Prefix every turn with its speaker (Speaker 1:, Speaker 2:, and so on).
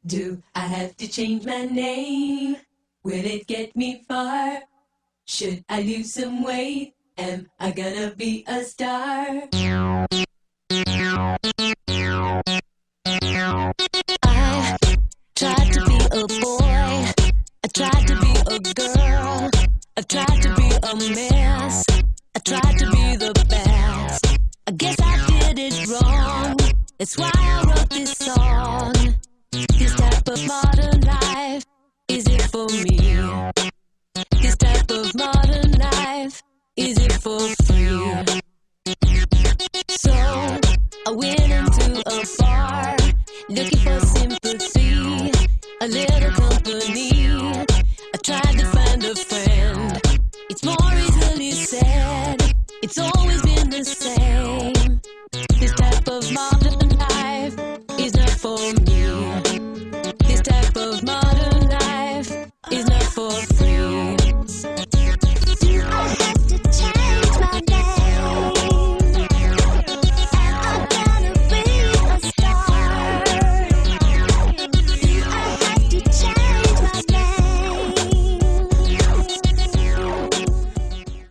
Speaker 1: Do I have to change my name? Will it get me far? Should I lose some weight? Am I gonna be a star?
Speaker 2: I tried to be a boy, I tried to be a girl, I tried to be a mess, I tried to be the best. I guess I did it wrong, that's why I wrote this song. This type of modern life, is it for me? This type of modern life, is it for free? So I went into a bar, looking for sympathy, a little